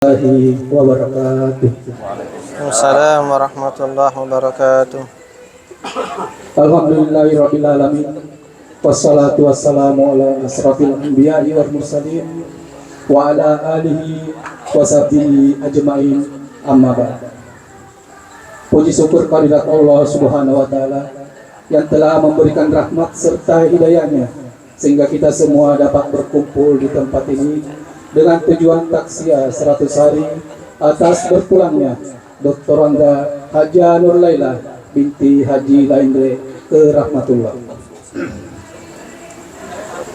Wabarakatuh. Assalamualaikum warahmatullahi wabarakatuh. Alhamdulillahirabbil alamin. Wassalatu wassalamu ala asrafil anbiya'i wal mursalin wa ala alihi wa sahbihi ajmain, amma ba'd. Puji syukur kehadirat Allah Subhanahu wa taala yang telah memberikan rahmat serta hidayahnya sehingga kita semua dapat berkumpul di tempat ini dengan tujuan taksiah 100 hari atas berpulangnya Dr. Anda Haja Nur Laila binti Haji Laindre ke rahmatullah.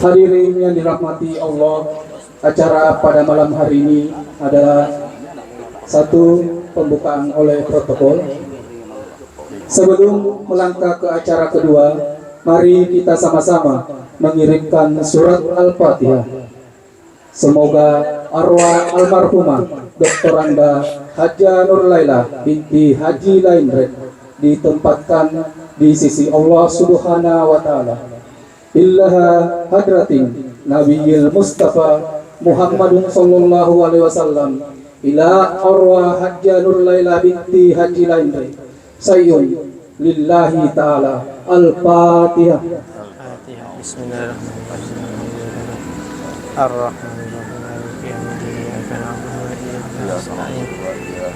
Hadirin yang dirahmati Allah, acara pada malam hari ini adalah satu pembukaan oleh protokol. Sebelum melangkah ke acara kedua, mari kita sama-sama mengirimkan surat Al-Fatihah. Semoga arwah almarhumah Dr. Anda Haja Nur Laila binti Haji Laindre ditempatkan di sisi Allah Subhanahu wa taala. Illaha hadratin Nabiyil Mustafa Muhammadun sallallahu alaihi wasallam ila arwah Haja Nur Laila binti Haji Laindre. Sayyun lillahi taala. Al-Fatihah. Bismillahirrahmanirrahim. Ar-Rahmanirrahim. Maliki yaumiddin. Iyyaka na'budu wa iyyaka nasta'in.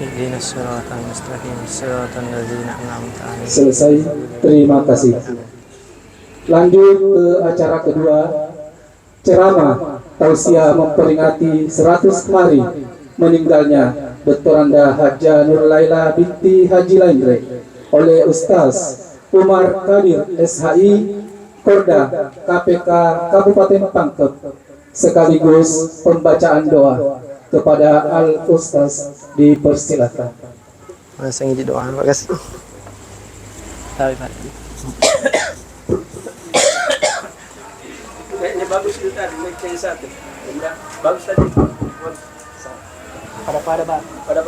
Ihdinas siratal mustaqim. Siratal ladzina an'amta 'alaihim. Selesai. Terima kasih. Lanjut ke acara kedua, ceramah tausiah memperingati 100 hari meninggalnya Dr. Anda Haja Nur Laila binti Haji Laindre oleh Ustaz Umar Kadir SHI Korda KPK Kabupaten Pangkep, sekaligus pembacaan doa kepada Al-Ustaz. Dipersilakan. Masa ini doa Pak guys. Tahu Pak. Kayaknya bagus itu tadi, yang satu. Bagus tadi. Pada Pak. Pada.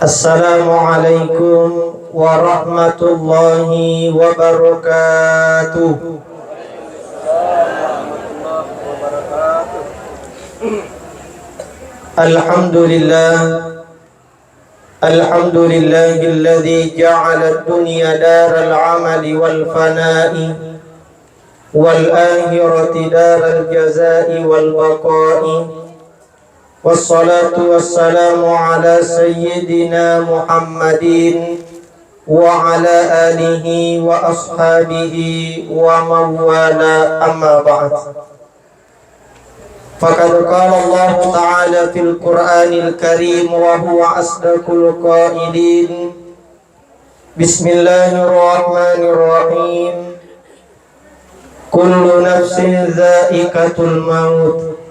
Assalamualaikum warahmatullahi wabarakatuh. Alhamdulillahilladzi ja'ala ad-dunya daral 'amali wal fana'i wal akhirati daral jazaa'i wal baqa'i. Wassalatu wassalamu ala sayyidina Muhammadin wa ala alihi wa ashabihi wa mawala, amma ba'd. Faqad qala Allah ta'ala fil Qur'anil Karim wa huwa asdaqul qailin. Bismillahirrahmanirrahim. Kullu nafsin dha'iqatul maut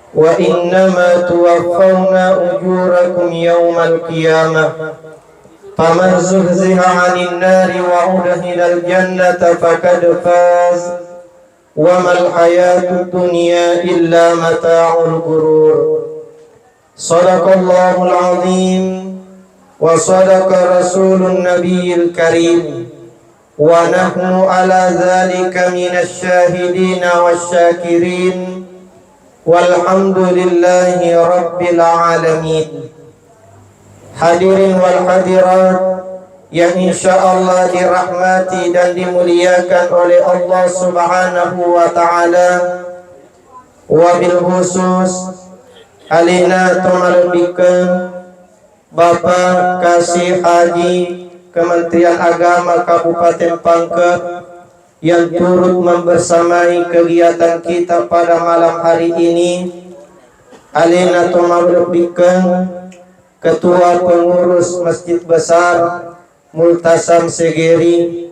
wa innama tuwaffawna ujurakum yawmal qiyamah faman zuhziha 'anil nari wa udkhilal jannata faqad faz wa mal hayatud dunya illa mata'ul ghurur. Shadaqallahul 'azim wa shadaqa rasulun nabiyil karim wa nahnu ala dzalika minasy syahidina wasyakirin. Walhamdulillahi rabbil alamin. Hadirin wal hadirat yang insyaallah dirahmati dan dimuliakan oleh Allah Subhanahu wa taala, wabil khusus alina tumalbikeun Bapak Kasih Haji Kementerian Agama Kabupaten Pangkep yang turut membersamai kegiatan kita pada malam hari ini. Alina tumalbikeun Ketua Pengurus Masjid Besar Multasam Segeri.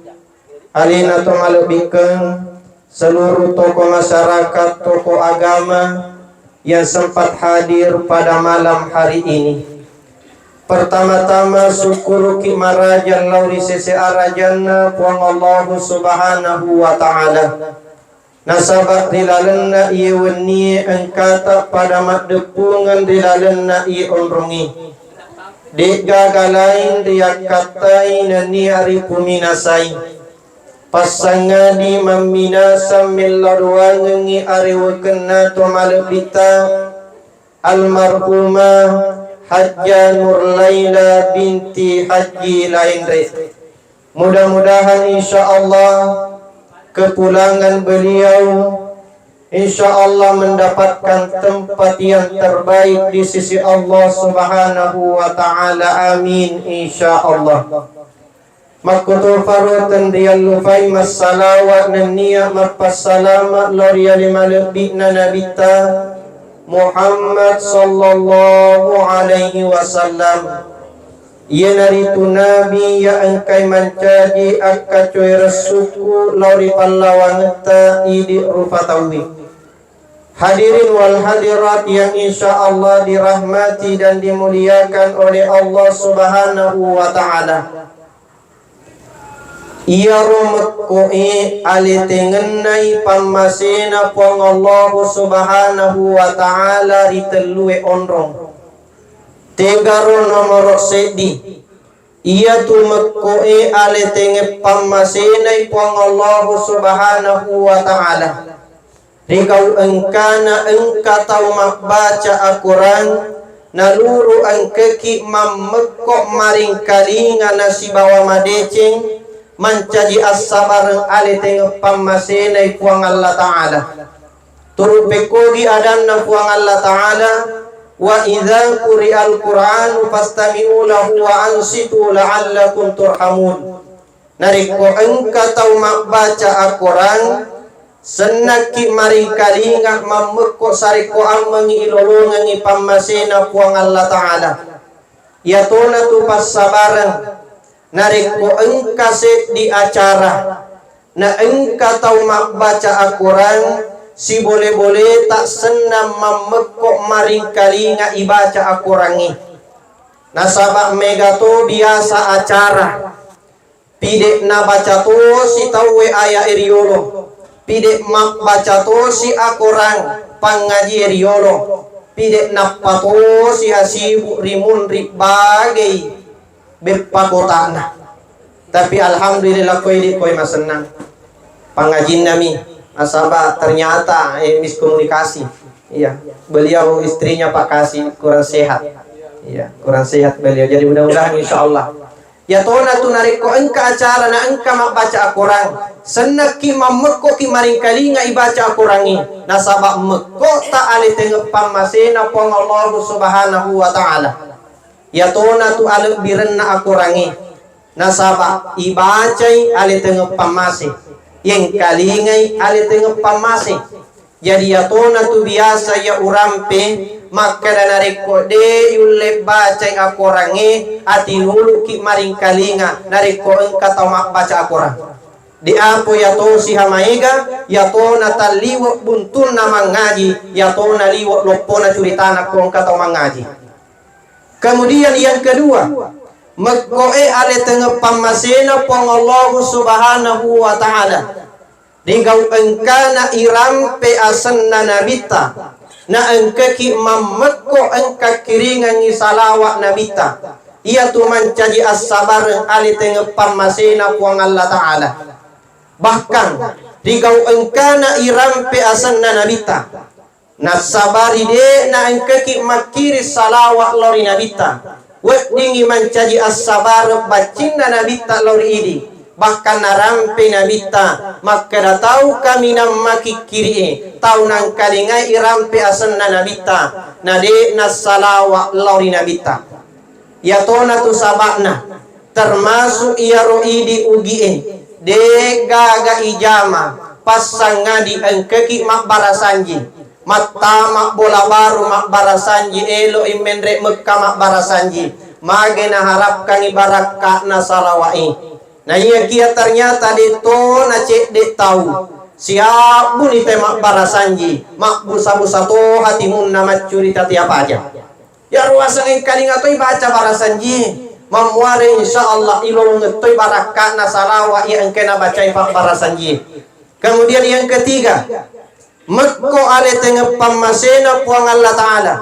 Alina tumalbikeun seluruh tokoh masyarakat, tokoh agama yang sempat hadir pada malam hari ini. Pertama-tama syukur kimarajan lauri sese arajanna puang Allah Subhanahu wa ta'ala. Nasabat dilalenna iya weni engkata pada maddepungan dilalenna iya onrungi. Dek gagalain diak katain ni ari puminasai. pasangadi mamina sambil larwangi arewa kena to malebita almarhumah Hajjah Nurlaila binti Haji Laindre. Mudah-mudahan insyaallah kepulangan beliau insyaallah mendapatkan tempat yang terbaik di sisi Allah Subhanahu wa taala. Amin insyaallah. Makutul farutan diyallufai massalawat naniya mapassalama loria lima lebihna nabita Muhammad sallallahu alaihi wasallam. Ia naritu nabi ya angkai mancaji akacoy resuku lori pallawangta idi rufatawi. Hadirin wal hadirat yang insyaallah dirahmati dan dimuliakan oleh Allah Subhanahu wa taala. Ia rumekoi alitengenai pamasena pong Allah Subhanahu wa taala ritelue onrong. Tegaro nomor sedi. Ia tumekoi aletenge pamasena pong Allah Subhanahu wa taala. Rikau engkana engkatau makbaca Al-Quran naluru engkeki mammekok maring kalinga nasibawa madeceng mancaji as-sabar aleteng pamasenai puang Allah Ta'ala. Turut pekodi adanna puang Allah Ta'ala. Wa idza quri'al Qur'anu fastami'u lahu wa ansitu la'allakum turhamun. Nariko engka tau makbaca Al-Quran senaki mari kalinga mamekko sariko amangi ilolongangi pamasena puang Allah Ta'ala. Yatona tu passabaran nariko engka set di acara na engka tau makbaca Al-Quran si boleh-boleh tak senam mamekok maring kalinga ibaca Al-Quran. Nasabak megato biasa acara pidek na baca to si tawe aya eriolo pidek makbaca to si Al-Quran pangaji eriolo pidek na pato si hasibu rimun ribagai berpakotana. Tapi alhamdulillah koi masenang pangajin nami asaba ternyata miskomunikasi. Iya, beliau istrinya Pak Kasih kurang sehat. Iya, kurang sehat beliau. Jadi mudah-mudahan insyaallah ya tona tu nariko engka acara na engka makbaca Al-Quran senaki mamekko ki maring kalinga ibaca Al-Quran nasaba mekko ta ale tengep pamasena pong Allah Subhanahu wa taala. Ya tona tu ale birenna Al-Quran nasaba ibacai ale tengep pamase yang kalingai ale tengep pamase. Jadi ya tona tu biasa ya urampe maka nariko de yulle bacai Al-Quran ati nulu ki maring kalinga nariko engka tau baca Al-Quran. Di apo ya to si hamaiga ya tona taliwo buntun na mangaji ya tona liwo lopona curitana ko engka tau mangaji. Kemudian yang kedua, mekkoe ale tengep pamasena pong Allah Subhanahu wa taala. Digau engkana irampe asenna nabita. Na engkeki mamekko engka kiringan ni salawat nabita. Ia tu mancaji as-sabar ale tengep pamasena pong Allah taala. Bahkan digau engkana irampe asenna nabita. Nasabari de na engkeki makiri salawat lori nabita. Wedingi mancaji as-sabar bacinna nabita lori idi. Bahkan narampe nabita maka datau kami nam makikiri tau nang kalingai irampe asenna nabita nade nasalawat lori nabita. Ya tona tu sabakna termasuk iya roidi ugie de gaga ijama pasangadi engkeki makbarasanji Matta bola baru makbarasanji elo imendre Mekah makbarasanji magena harapkan ibarakah na salawai. Nah iya kia ternyata dito na cek de tahu siap buni te makbarasanji mak busa-busa to hatimun na macurita tiap aja. Ya ruasan yang kalinga to baca barasanji mamuare insyaallah ilolong to barakah na salawai yang kena baca makbarasanji. Kemudian yang ketiga Mekko ale tengep pamasena puang Allah Ta'ala.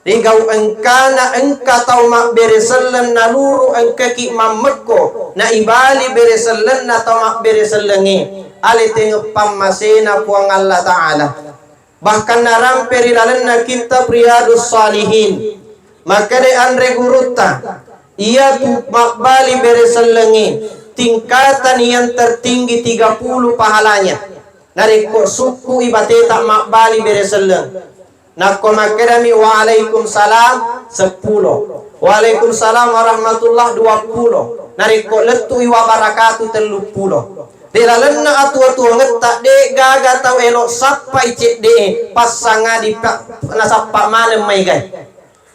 Rigau engkana engka tau mak bereselen na luru engka ki mamekko na ibali bereselen na tau mak bereselengi ali tengok pammasena puang Allah Ta'ala. Bahkan naram perilalan na kita Riyadus Salihin maka de andre gurutta ia tu makbali bereselengi tingkatan yang tertinggi 30 pahalanya. Nariko suku ibateta makbali bereseleng. Nako makedami waalaikumsalam 10. Waalaikumsalam warahmatullah 20. Nariko letu iwa barakatu 30. Dilalenna atu-atu ngetak de gaga tau elok sampai cek de pasanga di nasapa manem mai gai.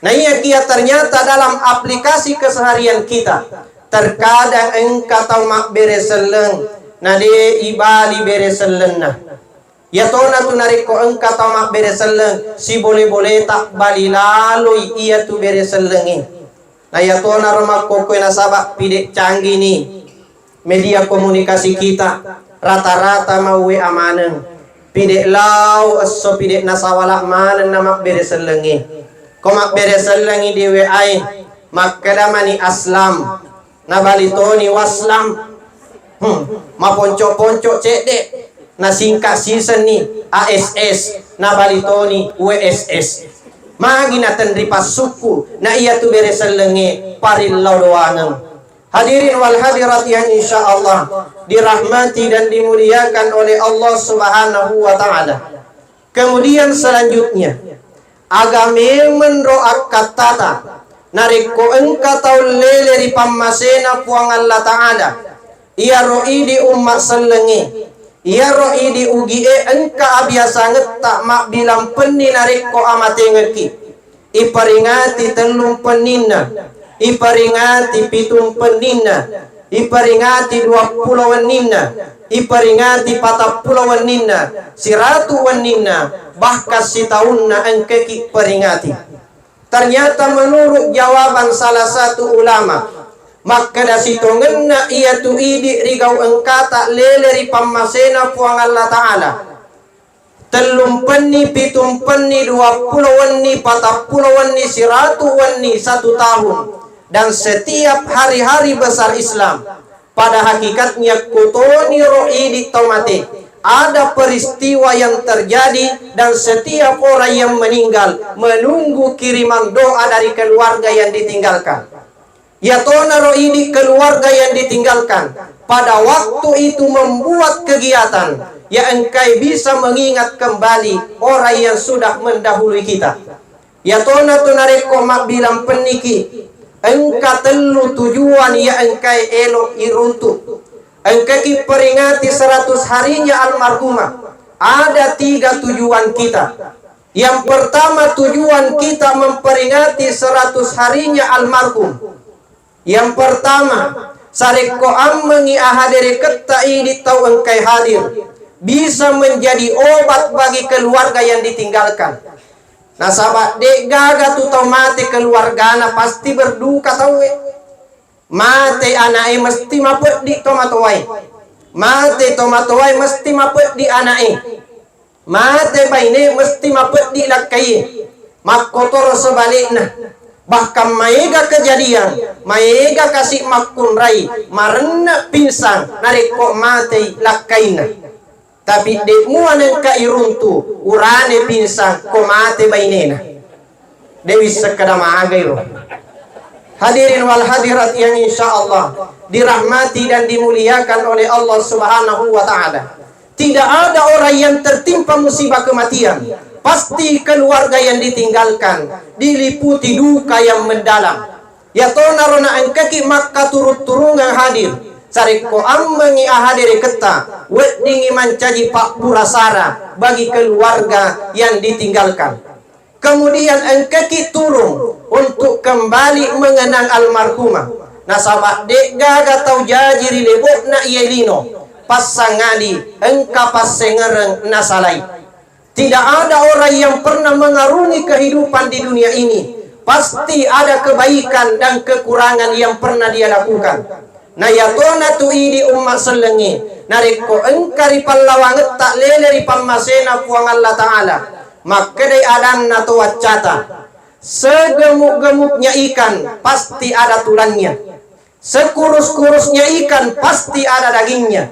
Nah iya kia ternyata dalam aplikasi keseharian kita terkadang engka tau mak bereseleng na de ibali bereseleng nah. Ya tona tu nariko engka tau mak bereseleng si boleh-boleh tak bali lalui iya tu bereselengi. Nah ya tona rumah kokoy nasabak pidek canggih ni media komunikasi kita rata-rata mau amanen pidek lau eso pidek nasawalak manen na mak bereselengi. Komak bereselengi di WA makadamani aslam na balitoni waslam ma ponco-ponco cedek na singkat season ni ASS na balitoni WSS magina tendripas suku na iya tu bereselengi parillau doangan. Hadirin wal hadirat yang insyaallah dirahmati dan dimuliakan oleh Allah Subhanahu wa taala. Kemudian selanjutnya agame menroak katata nariko engka tau lele di pammasena puang Allah Ta'ala ia roi di umat selengi ia roi di ugie engka abiasa ngetak mak bilang peni nariko amate ngeki iparingati telung penina iparingati pitung penina iparingati 20 wenina iparingati 40 wenina 100 wenina bahkan si tahunna engkeki peringati. Ternyata menurut jawaban salah satu ulama maka dasitongenna ia tu idi rigau engkata leleri pammasena puang Allah Ta'ala telum penni pitung penni 20 wenni 40 wenni 100 wenni 1 tahun dan setiap hari-hari besar Islam pada hakikatnya kutoni ro'idi tomate ada peristiwa yang terjadi dan setiap orang yang meninggal menunggu kiriman doa dari keluarga yang ditinggalkan. Ya tona ro'idi keluarga yang ditinggalkan pada waktu itu membuat kegiatan yang engkai bisa mengingat kembali orang yang sudah mendahului kita. Ya tona tunareko mak bilang peniki engka telu tujuan ya engkai elok iruntuk engkai peringati 100 harinya almarhumah. Ada 3 tujuan kita. Yang pertama tujuan kita memperingati 100 harinya almarhum. Yang pertama sareko ammengi ahadere ketta ini tau engkai hadir bisa menjadi obat bagi keluarga yang ditinggalkan. Nah sahabat dek gaga tu tau mati keluargana pasti berduka tau mate anake mesti mapet di tomatowai mate tomatowai mesti mapet di anake mate baine mesti mapet di lakai makotor sebaliknya bahkan maega kejadian maega kasih makun rai marena pinsang nareko mate lakaina tapi dekmu anengka iruntu urane pinsang ko mate bainena dewi sekada maagairo. Hadirin wal hadirat yang insyaallah dirahmati dan dimuliakan oleh Allah Subhanahu wa taala. Tidak ada orang yang tertimpa musibah kematian pasti keluarga yang ditinggalkan diliputi duka yang mendalam. Ya tona rona engkeki maka turut-turungan hadir sareko ammengi ahadere ketta wedingi mancaji pak purasara bagi keluarga yang ditinggalkan. Kemudian engkeki turun untuk kembali mengenang almarhumah. Nasabak dek gaga tau jajiri lebok na ielino pasangali engka pasengereng nasalai. Tidak ada orang yang pernah mengarungi kehidupan di dunia ini. Pasti ada kebaikan dan kekurangan yang pernah dia lakukan. Nah ya tona tu idi umat selengi nareko engkari pallawanget tak lele ri pammasena puang Allah Ta'ala maka dai adan na to wacata Segemuk-gemuknya ikan pasti ada tulannya. Sekurus-kurusnya ikan pasti ada dagingnya.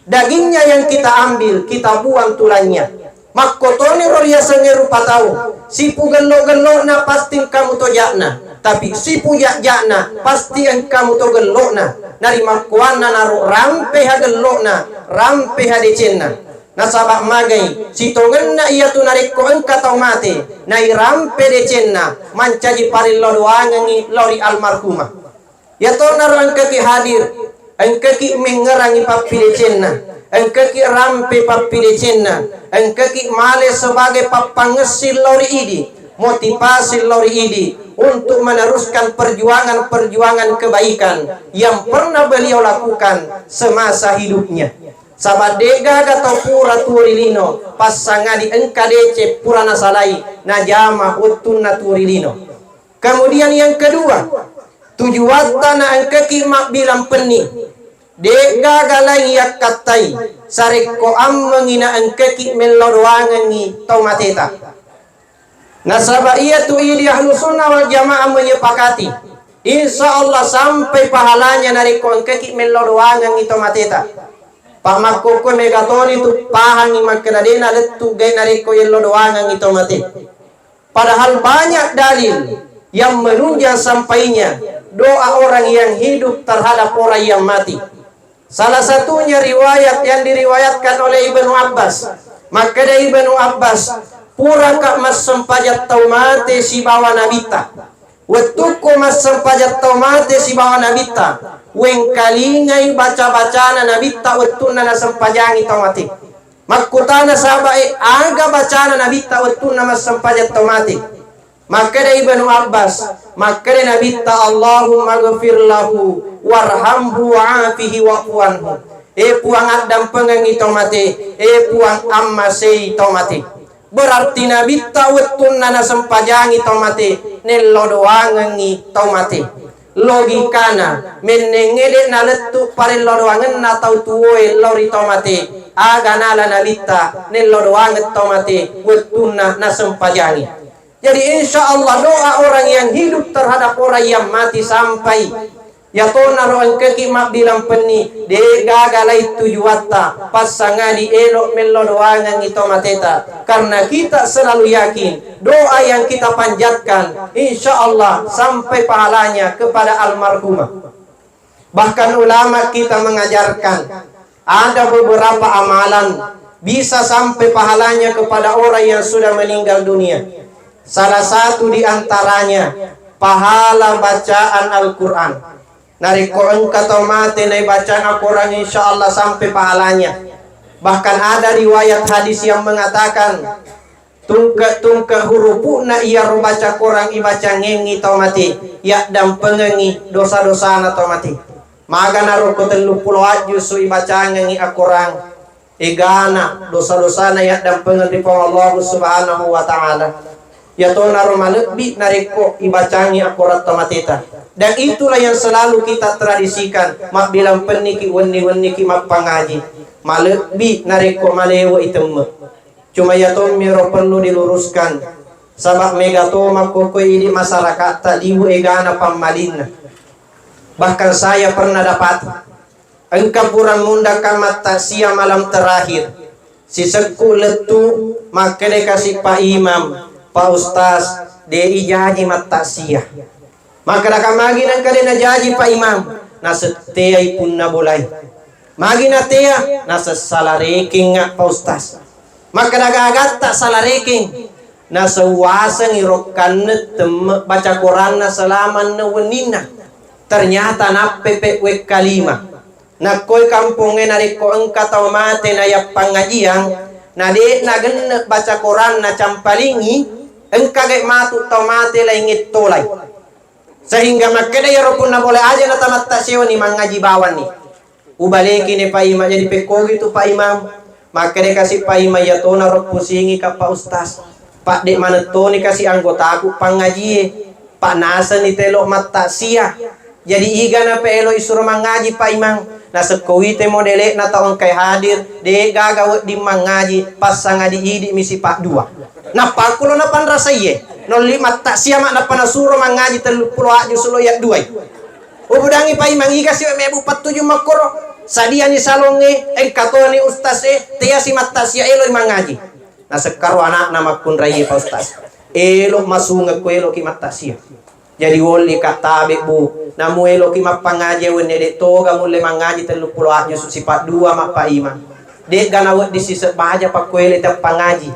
Dagingnya yang kita ambil, kita buang tulannya. Makotoni roria sengerupa tahu. Sipu gelok-gelok na pasti kamu tojakna. Tapi sipu jak-jakna pasti yang kamu to gelokna. Nari makuana naru rampe ha gelokna, rampe ha decenna. Nasabak magai sitongenna ia tu narik ko engka tau mate nai rampe decenna mancaji paril lodoangi lori almarhumah ya to naru engkaki hadir engkaki mengerangi papi decenna engkaki rampe papi decenna engkaki male sebagai papangesil lori idi motivasi lori idi untuk meneruskan perjuangan kebaikan yang pernah beliau lakukan semasa hidupnya. Sabadega atau pura turilino pasangadi engka dece pura nasalai najama utun naturilino. Kemudian yang kedua, tujuan tanah engkaki mak bilang peni dega galai yak katai sareko am mengina engkaki melorwangi tau mateta. Nasaba ia tu idi ahlu sunnah wal jamaah menyepakati insya Allah sampai pahalanya nareko engkaki melorwangi tau mateta. Pamakoko megatoni tu pahangi makadena letu gai nareko yello doangan itu mati. Padahal banyak dalil yang menunjang sampainya doa orang yang hidup terhadap orang yang mati. Salah satunya riwayat yang diriwayatkan oleh Ibnu Abbas. Maka dari Ibnu Abbas pura kak mas sempajat tau mati si bawa nabita. Wetuko mas sempajat tau mati si bawa nabita. Weng kalingai baca-bacana nabita wetuna na sempajangi tomati. Makutana sabai aga bacana nabita wetuna mas sempajat tomati. Maka dari Ibnu Abbas, maka dari nabita Allahumma ghafir lahu warhamhu wa'afihi wa'fu anhu. Puang adam pengengi tomati, puang amma sei tomati. Berarti nabita wetuna na sempajangi tomati, nello doangi tomati. Logikana menengede na letu pare lodoangen na tau tuwe lori tomate aga nala nalita nel lodoangen tomate wetuna na sempajangi. Jadi insya Allah doa orang yang hidup terhadap orang yang mati sampai ya tona roan keki mak bilang peni de gagalai tujuata pasangadi elok melodoangan itu mateta karena kita selalu yakin doa yang kita panjatkan insya Allah sampai pahalanya kepada almarhumah. Bahkan ulama kita mengajarkan ada beberapa amalan bisa sampai pahalanya kepada orang yang sudah meninggal dunia. Salah satu di antaranya pahala bacaan Al-Quran. Nariko engkau tau mati nai bacaan Al-Quran insya Allah sampai pahalanya. Bahkan ada riwayat hadis yang mengatakan tungke hurupu na ia baca Quran ibaca ngengi tau mati ya dan pengengi dosa-dosa na tau mati. Maga naroko telu pulau ajusu ibaca ngengi Al-Quran egana dosa-dosa na ya dan pengengi Allah subhanahu wa ta'ala. Ya to naro malebih nariko ibacangi akurat tomatita. Dan itulah yang selalu kita tradisikan. Mak bilang peniki wani-wani ki mak pangaji. Malebih nariko malewo itemme. Cuma ya to miro perlu diluruskan. Sabab megato makoko ini masyarakat taliwu egana pamalina. Bahkan saya pernah dapat engkau purang munda kamat taksiyah malam terakhir. Si seku letu maka kasih Pak Imam Pak Ustaz dei jaji mat taksiyah. Maka dah magi nang kali na jaji Pak Imam na seteai pun na bolai. Magi na tea na salareking nga Pak Ustaz. Maka dah gagat tak salareking na sewasa ngirokan baca Quran na salaman na wenina. Ternyata na pepe kalima. Na koy kampungnya nariko engka tau mate na yap pangajiang na de na gen baca Quran na campalingi engka gay matu tau mate la ingit tolay. Sehingga makanya ya ropun na boleh aja na tamat tasyo ni mangaji bawan ni. Ubaliki ni Pak Imam jadi pekogi tu Pak Imam. Makanya kasih Pak Imam ya to na rop pusingi ka Pak Ustaz. Pak dek mana to ni kasih anggota aku pangaji. Pak nasa ni telo mata sia. Jadi iga na pelo isuro mangaji Pak Imam. Na sekowi te modele na taong kay hadir de gagawat di mangaji pasanga di idi misi Pak 2. Na pakulo na panrasa iye. 05 tak siamak na panasuro mangaji 30 aju suloyak 2 ubudangi pa imang iga si mebu 47 makoro sadia ni salonge katoni ustaz tia si matasya elo mangaji na sekaro anak nama kun rayi pa ustaz elo masunga ko elo ki matasya jadi woli katabe bu namu elo ki mapangaji wene de toga mulle mangaji 30 aju sifat 2 mak pa iman de ganawat di sisa baja pa kuele ta pangaji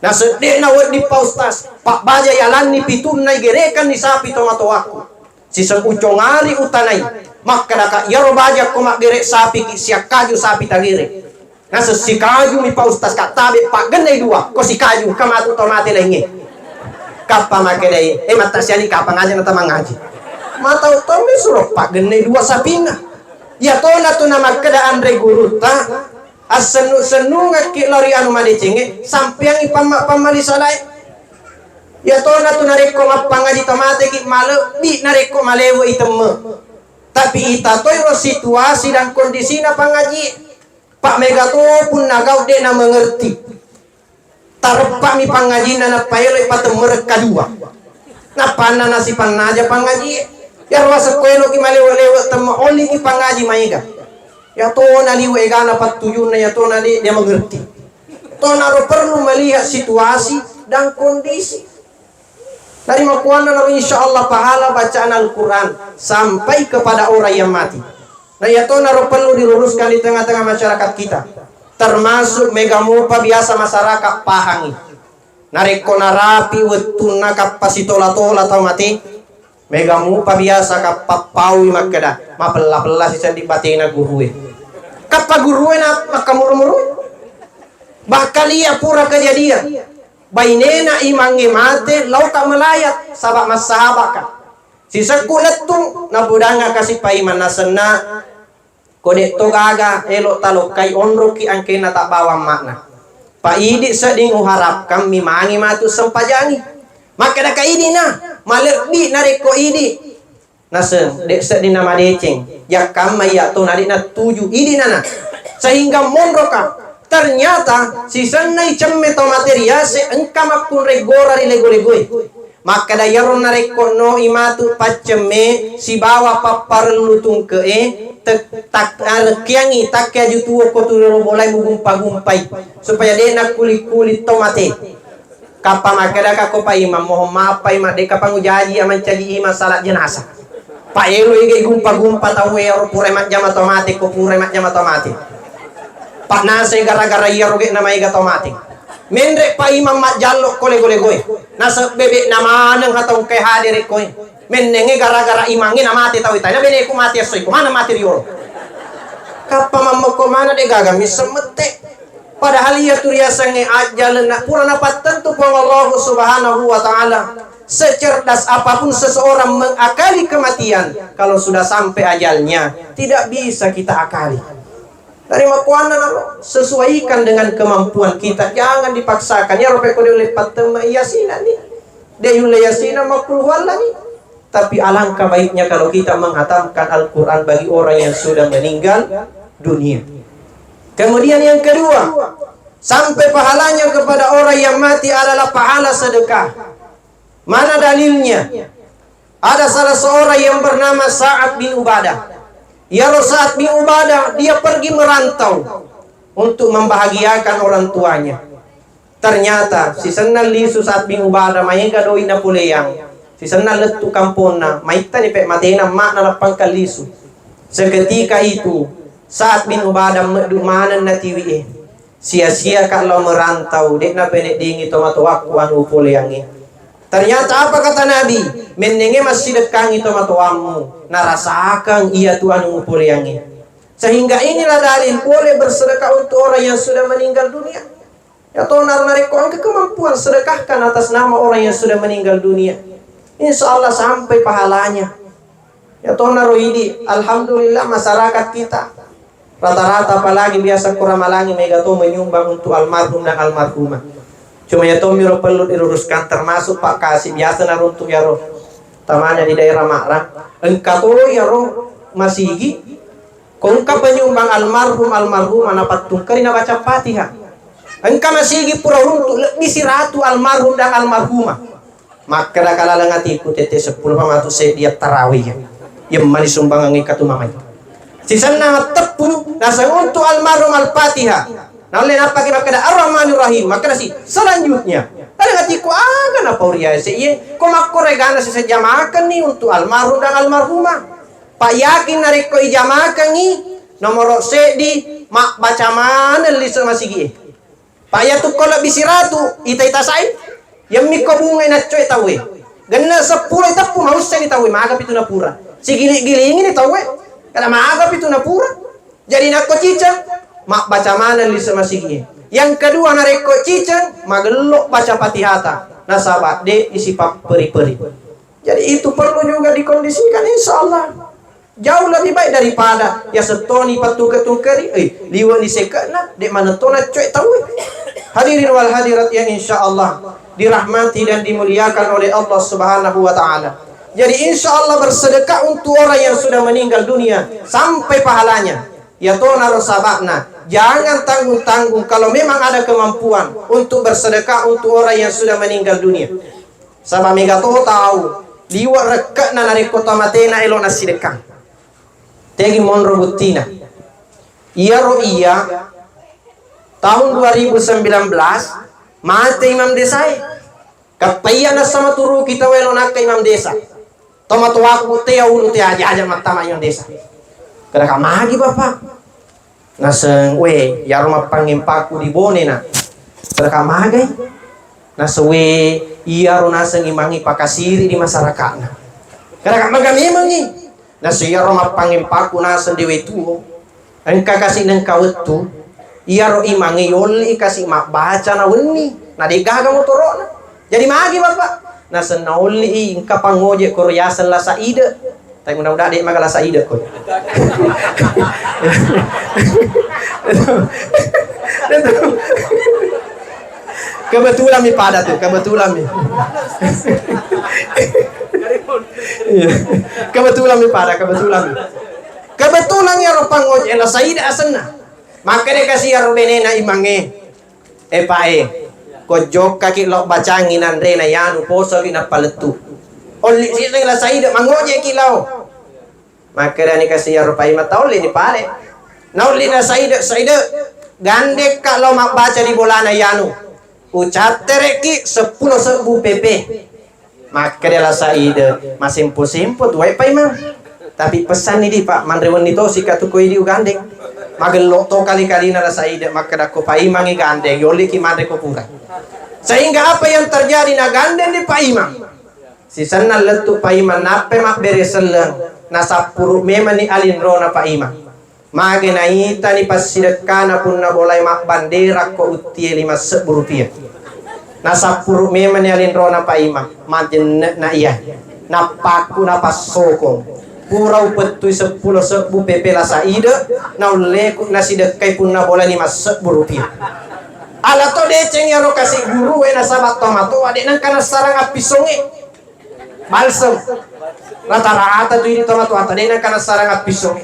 na sedek na wad di pa ustaz pak baja yalan ni pitun na gerekan ni sapi tomato aku sisa ucong ari utanai maka daka yaro baja ko mak gerek sapi ki siak kaju sapi tagire na si kaju mi pa ustaz katabe pak genai 2 ko si kaju kamatu tomate lengi kapa makedai matasiani kapa ngaji na tamangaji mata utami suruh pak genai 2 sapina ya tona tu nama kedaan reguruta asenu ngaki lori anu madecenge sampeang pamali salai ya tona tu nareko mapangaji tomate ki male bi nareko malewo itemme tapi ita toiro situasi dan kondisi na pangaji pak megato pun nagau de na mengerti tarpa mi pangaji na paelo ipatemer kadua na panna nasi panaja pangaji ya rasa koelo ki malewo lewo temme oli mi pangaji maiga ya tona liwe gana patuyun na ya tona dia mengerti tona perlu melihat situasi dan kondisi dari makuana na insyaallah pahala bacaan Al-Quran sampai kepada orang yang mati nah ya tona perlu diluruskan di tengah-tengah masyarakat kita termasuk megamupa biasa masyarakat pahangi nareko narapi wetuna kapasitola-tola tau mati megamupa biasa kapapawi makeda mapela-pela sisa di batina gurue kapa gurue na makamuru-muru bakal ia pura kejadian bainena imangi mate lau tak melayat sabak masahabaka sisa kuletung na budanga kasih paiman nasena kode togaga elok talokai onroki angkena tak bawa makna pa idi seding uharapkan mimangi matu sempajangi maka daka idi na malerbi nareko idi nasen dek seding nama deceng ya kama ya to nadi na 7 idi nana sehingga monroka ternyata si sanai cemme to materia se engkama kun regora ri lego-legoi maka da yaron nareko no imatu paceme si bawa papar lutung ke tak kiangi tak ya jutu ko tu bolai gumpa-gumpai supaya dia nak kulit-kulit tomate kapa maka da ka ko pa imam mohon maaf pa imam de ka pangujaji aman caji imam salat jenazah pak elo ige gumpa-gumpa tahu ero pure mat jama tomate ko pure mat jama tomate pak nase gara-gara ero ge nama iga tomate mendrek pa imam mat jallo ko lego-legoi nasa bebek nama nang hatong ke hadir ko menenge gara-gara imangi nama mati tahu itanya bene ku mati asoi ko mana mati riolo kapa mammo ko mana de gaga misemete padahal ia turia sange ajal na pura napat tentu pang Allah Subhanahu wa taala secerdas apapun seseorang mengakali kematian kalau sudah sampai ajalnya tidak bisa kita akali dari makuana sesuaikan dengan kemampuan kita jangan dipaksakan ya rope kode oleh patema yasina nih dia yule yasina makruhan lagi tapi alangkah baiknya kalau kita menghatamkan Al-Quran bagi orang yang sudah meninggal dunia kemudian yang kedua sampai pahalanya kepada orang yang mati adalah pahala sedekah. Mana dalilnya? Ada salah seorang yang bernama Sa'ad bin Ubadah. Ya Sa'ad bin Ubadah, dia pergi merantau untuk membahagiakan orang tuanya. Ternyata si senal lisu Sa'ad bin Ubadah mayenga doi na puleyang. Si senal letu kampona, maita ni pek matena mak na pangkal lisu. Seketika itu Sa'ad bin Ubadah medumanan na tiwi sia-sia kalau merantau dek na penek dingi tomato aku anu puleyangi. Ternyata apa kata Nabi? Menenge masih dekang itu matuamu, narasakan ia Tuhan ngupuliangi. Sehingga inilah dalil boleh bersedekah untuk orang yang sudah meninggal dunia. Ya toh nareko kemampuan sedekahkan atas nama orang yang sudah meninggal dunia. Insya Allah sampai pahalanya. Ya toh naroidi, alhamdulillah masyarakat kita rata-rata apalagi biasa kurang malangi megato menyumbang untuk almarhum dan almarhumah. Cuma ya Tommy perlu diluruskan termasuk Pak Kasih biasa naruntuk ya roh tamanya di daerah Makra engkau ya roh masigi kongka penyumbang almarhum anak tungkari na baca Fatihah engkau masigi pura runtuk lebih si ratu almarhum dan almarhumah Maka dah kala ngatiku tete 10 pamatu saya dia tarawih. Yang mani sumbang ngikat mamai. Sisana tepu nasa untuk almarhum al-Fatihah. Nah oleh apa kita kada Ar-Rahmanir Rahim. Maka nasi selanjutnya. Ada ngatiku kenapa uriya saya. Kau makore gana sejamakan nih untuk almarhum dan almarhumah. Pak yakin narik ko ijamakan nih nomor sedi mak baca mana lisan masih gie. Pak ya tu kalau bisiratu ita sai. Yang miko bunga na coy tawe. Ganna 10 itapu mau saya tawe maagap itu na pura. Si gili-giling ini tawe. Kada maagap itu na pura. Jadi nak ko cica mak baca mana lisan masih gie. Yang kedua narik ko cica magelok baca Fatihata. Nasabat de isi peri-peri. Jadi itu perlu juga dikondisikan insyaallah. Jauh lebih baik daripada ya setoni patu-ketungkeri liwa ni sekatna dek mana tona coy tahu. Hadirin wal hadirat yang insyaallah dirahmati dan dimuliakan oleh Allah Subhanahu wa taala. Jadi insyaallah bersedekah untuk orang yang sudah meninggal dunia sampai pahalanya. Ya tona rosabakna. Jangan tanggung-tanggung kalau memang ada kemampuan untuk bersedekah untuk orang yang sudah meninggal dunia. Sama mega tahu liwa rekatna nari kota matena elona sedekah. Tegi monro butina. Iya tahun 2019 mate imam desa. Kapaya na sama turu kita welo nak imam desa. Toma tua aku te ulu te aja mata imam desa. Kada kamagi bapak. Naseng we ya rumah pangimpaku di bone na. Kada kamagi. Nasewe iya ro naseng imangi pakasiri di masyarakatna. Kada kamagi memang ni. Nasiya roma pangimpaku na sendewe tuo. Engka kasih nang kawetu. Iya ro imangi yoli kasih mak baca na weni. Na digaga motorona. Jadi magi bapak. Na senauli engka pangoje koryasan la saide. Tapi mudah-mudahan dek magala saide ko. Kebetulan mi pada tuh, kebetulan mi. Kebetulan mi pada, kebetulan ya ropang ngoj ela saida asena. Maka dia kasih ya benena imange. Pae. Kojok kaki lok bacangin andre na yanu poso kina paletu. Oli si la saida mangoje kilau. Maka dia ni kasih ya ropai matauli ni pare. Nauli na saida gandek kalau mak baca di bolana yanu. Ucat tereki 10 sebu PP. Maka dia lah saida masih simput wifi mah. Tapi pesan ini Pak Mandrewan itu sikatu ko idi gandeng. Magelok to kali-kali na saida maka dako pai mangi gandeng yoli ki mandre ko pura. Sehingga apa yang terjadi na gandeng di Pak Imam. Si sana letu Pak Imam nape mak bereseleng na 10 memang ni alin ro na Pak Imam. Mage na ita ni pasidekana pun na bolai mak bandera ko utie 50 rupiah. Na 10 memang ni alin ro na Pak Imam. Majen na iya. Na paku na pasokong. Purau petu 10 sebu PP la saide na leku na sidekai pun na boleh 50 rupiah. Ala to deceng ya ro kasih guru na sabat tomato ade nang kana sarang api songe. Balsam. Rata-rata tu ini tomato ata de nang kana sarang api songe.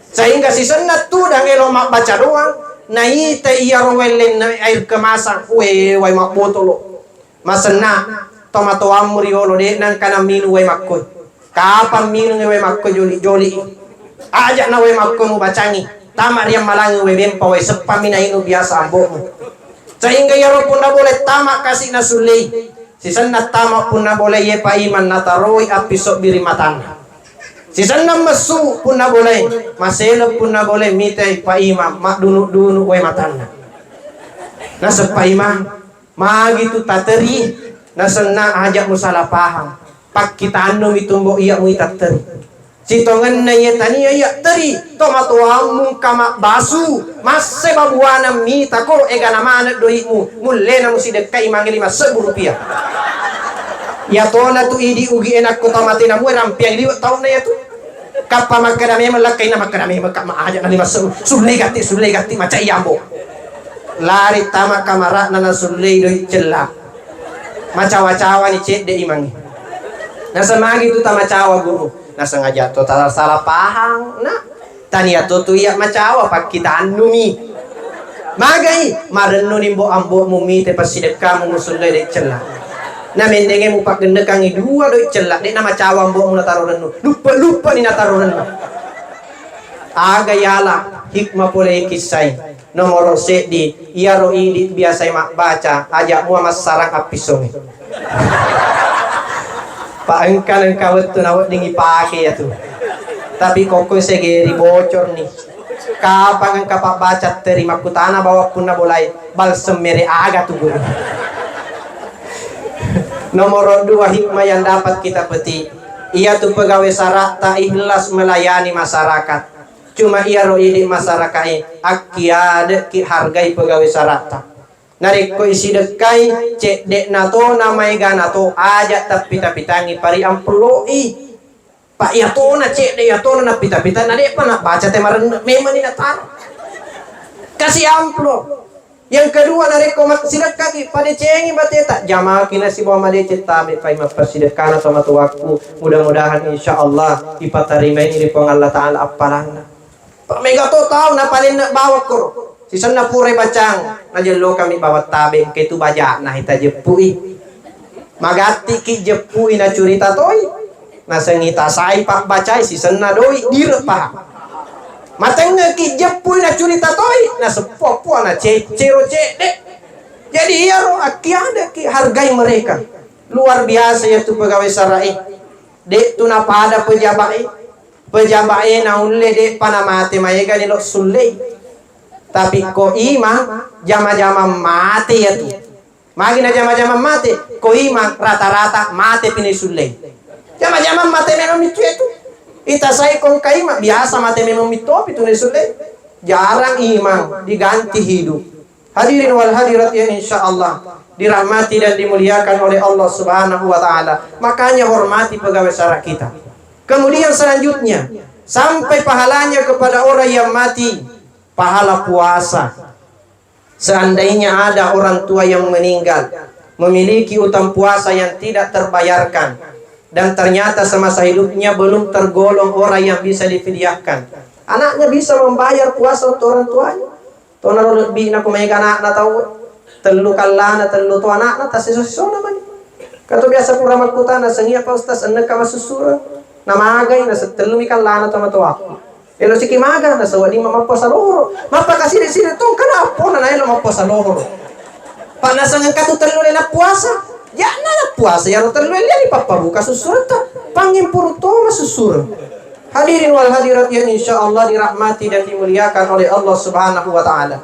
Sehingga si senat tu dah ngelo mak baca doang na ite iya ro welen na air kemasan we wai mak botolo. Masena tomato amuriolo de nang kana minu wai makko. Kapan minum we makko joli ajak na we makko mu bacangi tamak riam malangi we bempa we sepamina inu biasa ambokmu sehingga ya ro pun na boleh tamak kasih na sulei si senat tamak pun na boleh ye Pak Iman na taroi api sok biri matan si senat mesu pun na boleh masele pun na boleh mite Pak Imam mak dunu we matan na Pak Imam magi tu tateri na senat ajak musalah paham pak kita anu mitumbo iya mu itateri si tongan na iya tani iya teri tomato amu kama basu masse babuana mi tako ega namana doimu mulena musidekai mangi 50 rupiah ya tona tu idi ugi enak ko tomate na mu rampiang di taun na ya tu kapa makadame malakai na makadame maka maaja na 50 sulei gati maca iyambo lari tama kamara na sulei doi cella macawa-cawa ni cek de imangi. Nah semagi itu tama cawa guru. Nah sengaja to salah paham. Nah tania to tu ya macawa pak kita anumi. Magai marenu nimbo ambo mumi te pasidekam musulle de celah. Na mendenge mu pak gendekangi dua doi celak dek nama cawang bo na taruhan nu. Lupa ni na taruhan nu. Aga yala hikmah pole kisai. Nomor di iya roi di biasa mak baca ajak mua mas sarang apisong. Pak engkau itu nawat dingi pakai ya tuh. Tapi koko segeri bocor nih. Kapan engkau pak baca terima kutana bawa pun bolai balsem mere aga tuh guru. Nomor 2 hikmah yang dapat kita petik, ia tuh pegawai sarata ikhlas melayani masyarakat. Cuma ia roi di masyarakat akiade ki hargai pegawai sarata. Narik ko isi dekai cek dek nato namai ganato aja tapi tangi pari amploi. Pak ya to na cek dek ya to na pita nade pa nak baca temaran memang ni natar. Kasih amplop. Yang kedua narik ko maksidat kaki pada cengi bateta jamaah kina si bawa madece tabe pai mapasidat kana sama tu waktu mudah-mudahan insyaallah ipatarima ini pong Allah taala apalana. Pak mega to tahu na paling nak bawa ko. Sisan na pure bacang na jelo kami bawa tabe ke tu baja nah ita jepui. Magati ki jepui na curita toy. Na sengita sai pak bacai sisan na doi dire pa. Matengah ki jepui na curita toy na sepupu na cero dek. Jadi ya ro akiada ki hargai mereka. Luar biasa ya tu pegawai sarai. Dek tu na pada pejabai na ulle dek panamate mayega ni lo sulle. Tapi ko ima jama-jama mati ya tu. Magi na jama-jama mati, ko ima rata-rata mati pini sulle. Jama-jama mati memang itu. Ita saya kong kaima biasa mate memang mitopi tu nesulle jarang imam diganti hidup. Hadirin wal hadirat ya insyaallah dirahmati dan dimuliakan oleh Allah Subhanahu wa taala. Makanya hormati pegawai syara kita. Kemudian selanjutnya sampai pahalanya kepada orang yang mati, pahala puasa. Seandainya ada orang tua yang meninggal memiliki utang puasa yang tidak terbayarkan dan ternyata semasa hidupnya belum tergolong orang yang bisa difidyahkan. Anaknya bisa membayar puasa untuk orang tuanya. Tona lebih na kumaiga anak na tahu telu kalana telu to anak na tasiso naman. Kato biasa pura makutana sengia pa ustaz anak ka masusura. Namagay na sa telu mi kalana to matuwa. Elo si kimaga na sa wali mamapo sa lohoro. Mapakasiri siri tong kanapo na elo mapo sa lohoro. Panasangan ka to telu na puasa. Ya nana puasa ya terlalu lihat papabuka susurta pangimpur toma susur. Hadirin wal hadirat yang insyaallah dirahmati dan dimuliakan oleh Allah Subhanahu wa taala.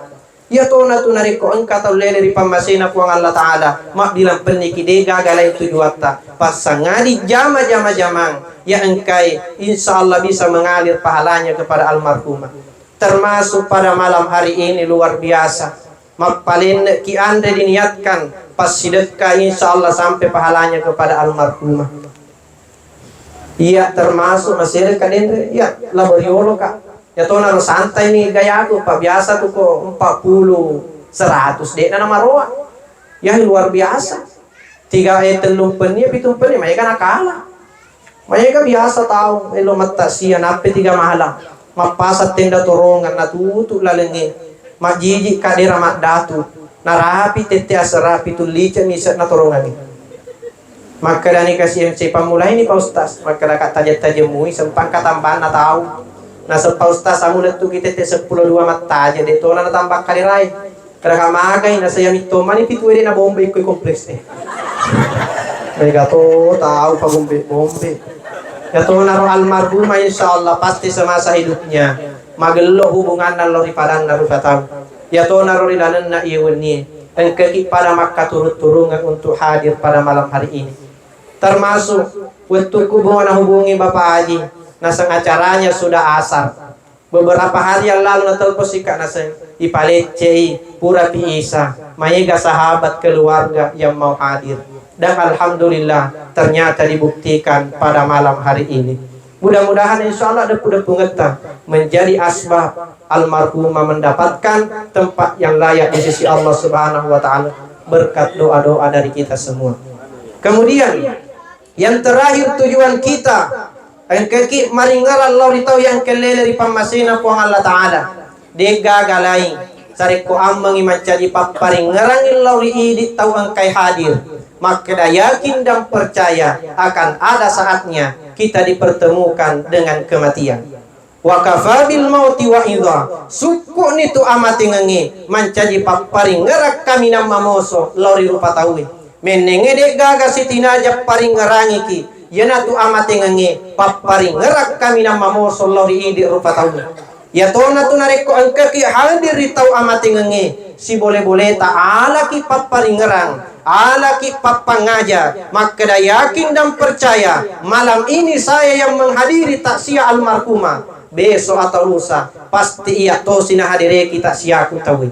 Ya tona tunariko engka taulele ri pamasina ku Allah taala mak bilang peniki dega galai tujuatta pasangadi jama-jama jamang ya engkai insyaallah bisa mengalir pahalanya kepada almarhumah. Termasuk pada malam hari ini luar biasa. Mapalin ki anda diniatkan pas sedekah insyaallah sampai pahalanya kepada almarhumah. Iya termasuk masih kadang ya laboriolo kak. Ya tona no santai nih gaya aku pak biasa tuh kok 40 100 dek na maroa. Ya luar biasa. 3 telung pennya pitung pennya mereka nakala. Mereka biasa tahu elo mata sia nape 3 mahala. Mapasat tenda torongan na tutu lalengi. Majiji kadera mak datu narapi tete asarapi tulica misat na torongan. Maka dani kasih MC pamulai ini Pak Ustaz. Maka dak taja-taja mui sempang katambahan na tahu. Na Pak Ustaz amulet tu kita te 10 2 mata aja de tona na tambah kalirai. Kada magay na saya mito mani pituere na bombe ko kompleks eh. Mereka to tahu pa bombe. Ya tona ro almarhumah insyaallah pasti semasa hidupnya magelo hubungan na lori padang na rufatang. Ya to narori danan na iwani. Engkaki pada maka turut-turungan untuk hadir pada malam hari ini. Termasuk waktu kubungan na hubungi Bapak Haji. Nasang acaranya sudah asar. Beberapa hari yang lalu natelpon si Kak Nasang ipalece pura piisa. Mayega sahabat keluarga yang mau hadir. Dan alhamdulillah ternyata dibuktikan pada malam hari ini. Mudah-mudahan insyaallah depu-depu ngeta menjadi asbab almarhumah mendapatkan tempat yang layak di sisi Allah Subhanahu wa taala berkat doa-doa dari kita semua. Kemudian yang terakhir tujuan kita ang kaki maringar Allah ritau yang kelele ri pamasina po Allah taala dega galai sari ko amang imancadi paparingarang Allah ri idi tau ang kay hadir maka yakin dan percaya akan ada saatnya kita dipertemukan dengan kematian. Wa kafabil mauti wa idha suku nitu amati ngengi mancaji paparing ngerak kami nama moso lori rupa tawi menenge dek gaga sitinaja paring ngerangi ki yana tu amati ngengi paparing ngerak kami nama moso lori idi rupa tawi ya tona tu nareko angka ki hadir ritau amati ngengi si boleh-boleh ta'ala ki paparing ngerang ala ki papangaja maka yakin dan percaya malam ini saya yang menghadiri taksiah almarhumah besok atau lusa pasti ia tosina hadire kita siaku tahu.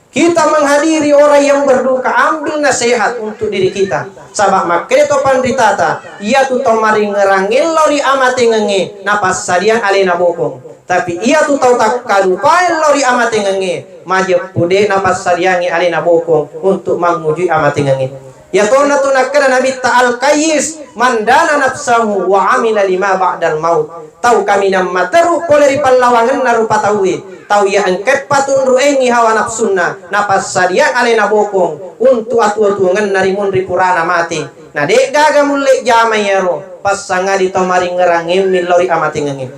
Kita menghadiri orang yang berduka, ambil nasihat untuk diri kita. Sabak makreto pandritata, ia tu tau mari ngerangil lori amate ngenge, napas sadian alena bokong. Tapi ia tu tau tak kalupain lori amate ngenge, majep pude napas sadiangi alena bokong untuk menguji amate ngenge. Ya tona tunakana Nabi ta'al kayis mandana nafsahu wa amila lima ba'dal maut. Tahu kami nam materu poleri pallawangan narupa tawi. Tahu ya angket patun ruengi hawa nafsunna napas sadiak alena bokong untuk atu-atuangan narimun ripurana mati. Nah dek gaga mulek jamayero pas sangadi tomari ngerangim milori amati ngengim.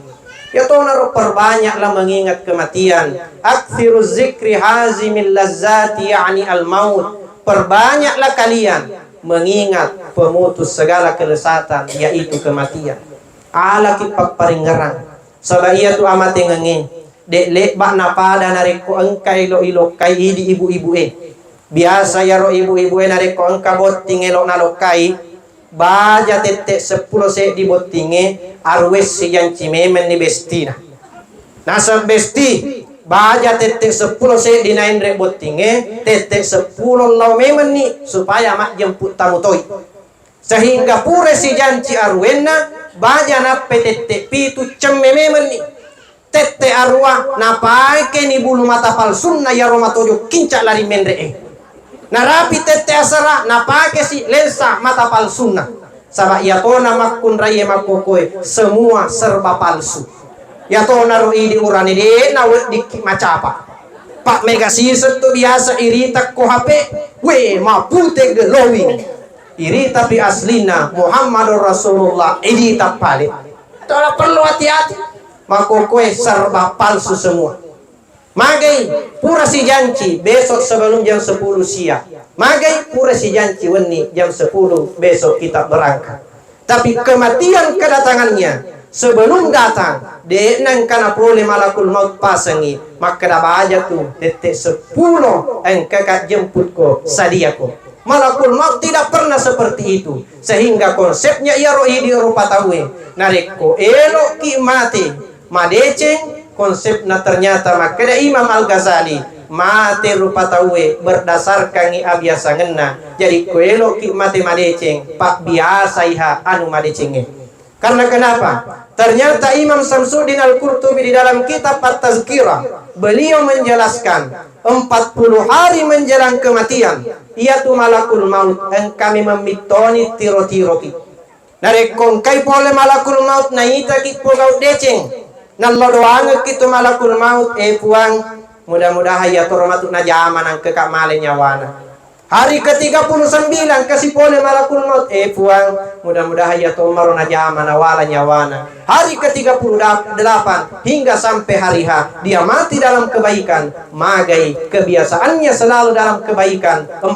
Ya tona ro perbanyaklah mengingat kematian. Aktsiru zikri hazimil lazzati ya'ni al maut. Perbanyaklah kalian mengingat pemutus segala kelesatan yaitu kematian. Ala kipak paring ngerang sabab ia tu amate ngenge dek lek bak napada nareko engkai ilo kai idi ibu-ibu biasa ya ro ibu-ibu nareko engka botting elok nalokai baja tete 10 se di bottinge arwes si janci memen ni bestina nasab besti baja tete 10 se di nain rek bottinge tete 10 lau memen ni supaya mak jemput tamu toy sehingga pure si janci arwena baja na petete pitu cemme memen ni tete arwah na paike ni bulu mata palsun na yaro matojo kincak lari mendre narapi tete asara na paike si lensa mata palsunna sabak ya tona makun raye makokoy semua serba palsu ya tona ro idi urani de na di macapa pak mega season tu biasa irita ko HP we mapute glowing iri tapi aslina Muhammadur Rasulullah ini tak palit. Tolong perlu hati-hati. Makokoe serba palsu semua. Magai pura si janji besok sebelum jam 10 siang. Magai pura si janji weni jam 10 besok kita berangkat. Tapi kematian kedatangannya sebelum datang denang kana prole malakul maut pasangi maka dah baja tu detik 10 engkau jemput ko sadiako. Malakul maut tidak pernah seperti itu sehingga konsepnya ia rohi di rupa tawe nareko elok ki mati madeceng konsepnya ternyata makanya Imam Al-Ghazali mati rupa tawe berdasarkan i abiasa ngena jadi ko elok ki mati madeceng pak biasa iha anu madecenge karena kenapa ternyata Imam Samsuddin Al-Qurtubi di dalam kitab At-Tazkirah beliau menjelaskan 40 hari menjelang kematian ia tu malakul maut yang kami memitoni tiro-tiro ki narekong kai pole malakul maut na ita ki pogau deceng nallodoang kitu malakul maut puang mudah-mudahan ya toromatu na jaman ang kekamale nyawana hari ke-39 kasih pole malakul maut puang mudah-mudahan ya tomaro na jaman awala nyawana hari ke-38 hingga sampai hari H dia mati dalam kebaikan magai kebiasaannya selalu dalam kebaikan 40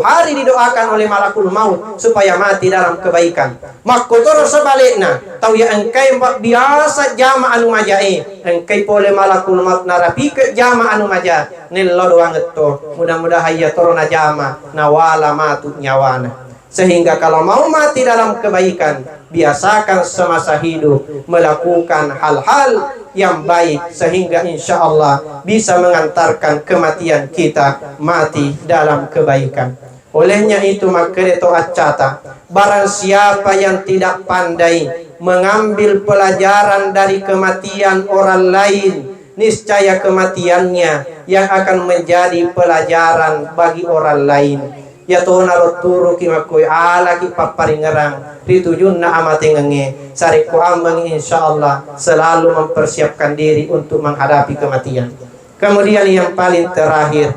hari didoakan oleh malakul maut supaya mati dalam kebaikan makotoro sebaliknya tahu ya engkai biasa jama anu majae engkai pole malakul maut narapi ke jama anu maja nillo doang itu mudah-mudahan ya torona jama nawala matu nyawana sehingga kalau mau mati dalam kebaikan biasakan semasa hidup melakukan hal-hal yang baik sehingga insya Allah bisa mengantarkan kematian kita mati dalam kebaikan. Olehnya itu makreto acata barang siapa yang tidak pandai mengambil pelajaran dari kematian orang lain niscaya kematiannya yang akan menjadi pelajaran bagi orang lain. Ya tona roturu ki makoi ala ki paparingerang ritujunna amate ngenge sariku ambang insyaallah selalu mempersiapkan diri untuk menghadapi kematian. Kemudian yang paling terakhir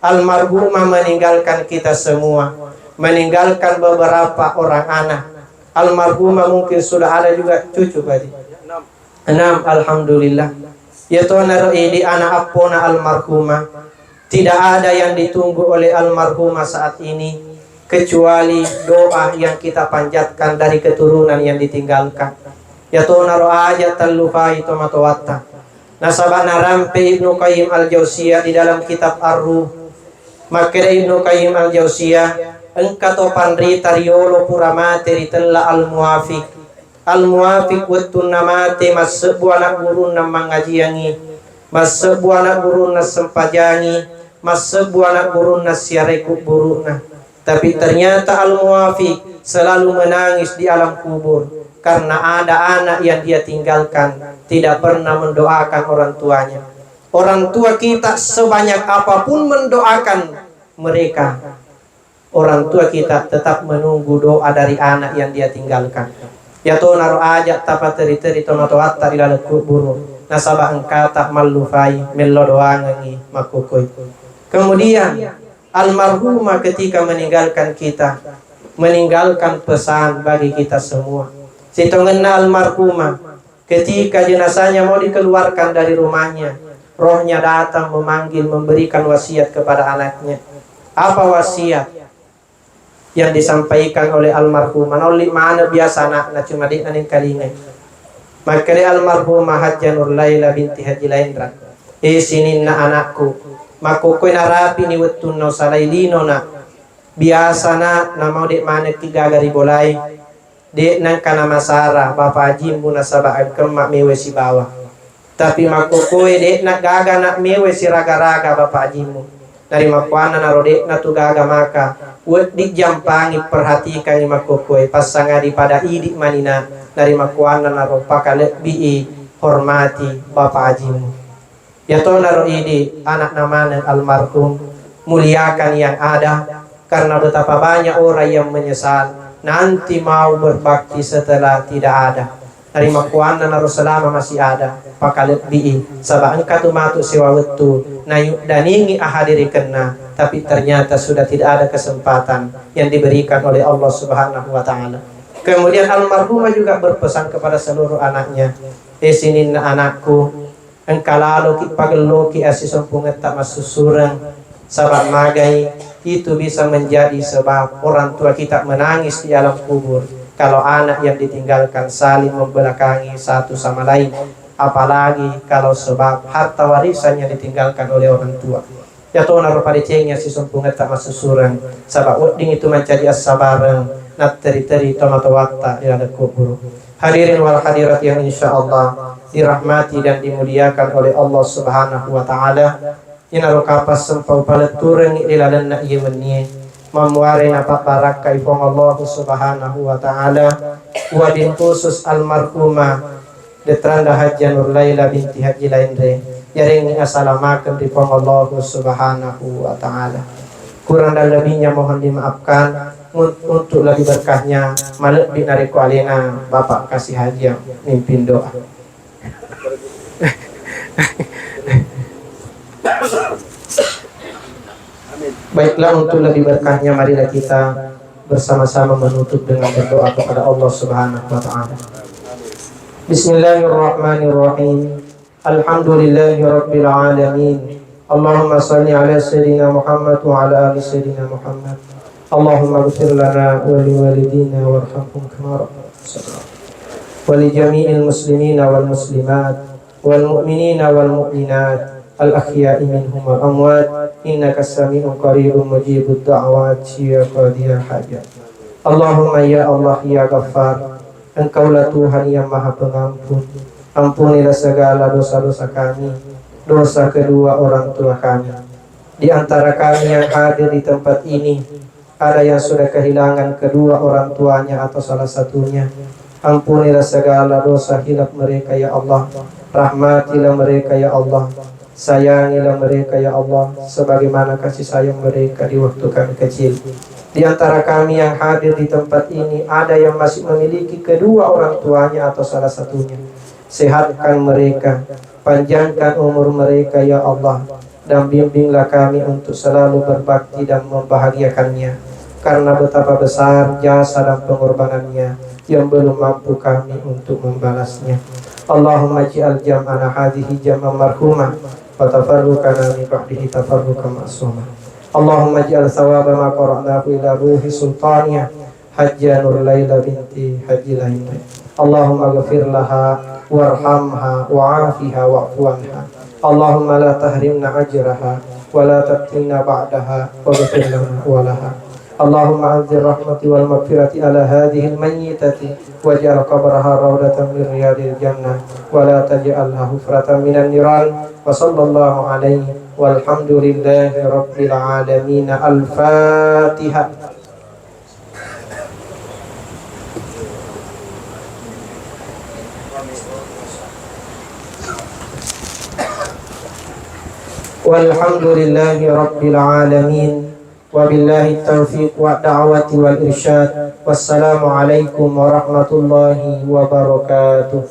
almarhumah meninggalkan kita semua meninggalkan beberapa orang anak. Almarhumah mungkin sudah ada juga cucu tadi. 6, alhamdulillah. Ya Tuhan, ini anak apona almarhumah. Tidak ada yang ditunggu oleh almarhumah saat ini kecuali doa yang kita panjatkan dari keturunan yang ditinggalkan. Ya Tuhan, aja talufai tomatowatta. Nasabana rampe Ibnu Qayyim al-Jauziyah di dalam kitab Ar-Ruh. Maka Ibnu Qayyim al-Jauziyah engkato panrita riolo puramate ritella al-muafiq. Al-muafiq wattun namate massebu anak gurun na mangajiangi, massebu anak gurun na sempajangi, massebu anak gurun na siareku burukna. Tapi ternyata al-muafiq selalu menangis di alam kubur karena ada anak yang dia tinggalkan tidak pernah mendoakan orang tuanya. Orang tua kita sebanyak apapun mendoakan mereka, orang tua kita tetap menunggu doa dari anak yang dia tinggalkan. Ya Tuhan, naruh aja tapa teri-teri tomato atta di dalam kubur. Nasabah engkata malufai mello doangi makukoi. Kemudian almarhumah ketika meninggalkan kita, meninggalkan pesan bagi kita semua. Sitongenna almarhumah ketika jenazahnya mau dikeluarkan dari rumahnya, rohnya datang memanggil, memberikan wasiat kepada anaknya. Apa wasiat yang disampaikan oleh almarhumah? Oleh mana biasa anak cuma di anin kalingai. Maka almarhumah Hajja Nur Laila binti Haji Laindra. Sinin na anakku, makukoy na rapi ni wetun no salailino na. Biasa na mau di mana kigagari bolay. Di nang kana masara bapa jimbu na sabaan kemak mewe si bawah. Tapi makukoy di na gaga na mewe si raga-raga bapa jimbu. Dari makuana na rodek na tugaga maka wet di jampangi perhatikan ni makukoy pasanga di pada idik manina dari makuana na ropaka lebih hormati bapa ajimu. Ya to naro idi anak namanya almarhum, muliakan yang ada karena betapa banyak orang yang menyesal nanti mau berbakti setelah tidak ada. Dari makuana naro selama masih ada pakalet bi sabang katu matu sewa wetu nayu daningi ahadiri kena, tapi ternyata sudah tidak ada kesempatan yang diberikan oleh Allah Subhanahu wa taala. Kemudian almarhumah juga berpesan kepada seluruh anaknya, sinin anakku, engkau lalu ki pagelo ki asisompunget tak masusurang sabat magai, itu bisa menjadi sebab orang tua kita menangis di alam kubur kalau anak yang ditinggalkan saling membelakangi satu sama lain, apalagi kalau sebab harta warisannya ditinggalkan oleh orang tua. Ya Tuhan, naruh padicengnya si sumpungat tak masusurang sabab uding itu mencari as-sabarang nat teri-teri tomatowatta di dalam kubur. Hadirin wal hadirat yang insyaallah dirahmati dan dimuliakan oleh Allah Subhanahu wa taala. Inaru kapas sempau paletureng ilalan na iyemenye mamuare napak baraka ifong Allah Subhanahu wa taala wadin khusus almarhumah Detranda Hajja Nur Laila binti Haji Laindre yaring asalamakan ifong Allah Subhanahu wa taala. Kurang dan lebihnya mohon dimaafkan. Untuk lebih berkahnya malek binariku alena Bapak kasih haji yang mimpin doa. Baiklah, untuk lebih berkahnya marilah kita bersama-sama menutup dengan berdoa kepada Allah Subhanahu wa taala. Bismillahirrahmanirrahim. Alhamdulillahirabbil alamin. Allahumma shalli ala sayyidina Muhammad wa ala ali sayyidina Muhammad. Allahumma ighfir lana wa liwalidina warhamhum kama rabbuna wa li jami'il muslimina wal muslimat wal mu'minina wal mu'minat al ahya'i minhum wal amwat innaka sami'un qaribun mujibud da'wat ya qadiyal hajat. Allahumma ya Allah ya Ghaffar, Engkaulah Tuhan yang Maha Pengampun. Ampunilah segala dosa-dosa kami, dosa kedua orang tua kami. Di antara kami yang hadir di tempat ini ada yang sudah kehilangan kedua orang tuanya atau salah satunya. Ampunilah segala dosa hilaf mereka ya Allah. Rahmatilah mereka ya Allah. Sayangilah mereka ya Allah sebagaimana kasih sayang mereka di waktu kami kecil. Di antara kami yang hadir di tempat ini ada yang masih memiliki kedua orang tuanya atau salah satunya. Sehatkan mereka, panjangkan umur mereka ya Allah, dan bimbinglah kami untuk selalu berbakti dan membahagiakannya. karena betapa besar jasa dan pengorbanannya yang belum mampu kami untuk membalasnya. Allahumma ij'al jam'ana hadhihi jam'an marhumah wa tafarruqana min ba'dihi tafarruqan ma'sumah. Allahumma ij'al thawaba ma qara'nahu ila ruhi sultaniyah Hajja Nur Laila binti Haji Laila. Allahumma ghafir laha warhamha wa'afiha wa'fu anha. Allahumma la tahrimna ajraha wa la tabtinna ba'daha wa ghafir lana wa laha. Allahumma anzir rahmati wal maghfirati ala hadhihi al-mayyitati waj'al qabraha rawdatan min riyadil jannah wa la taj'alha hufratan minan niran. Wa sallallahu alaihi walhamdulillahi rabbil alamin. Al-Fatihah. Walhamdulillahi rabbil alamin. Wabillahi taufiq wa da'wati wal irsyad. Wassalamu alaikum warahmatullahi wabarakatuh.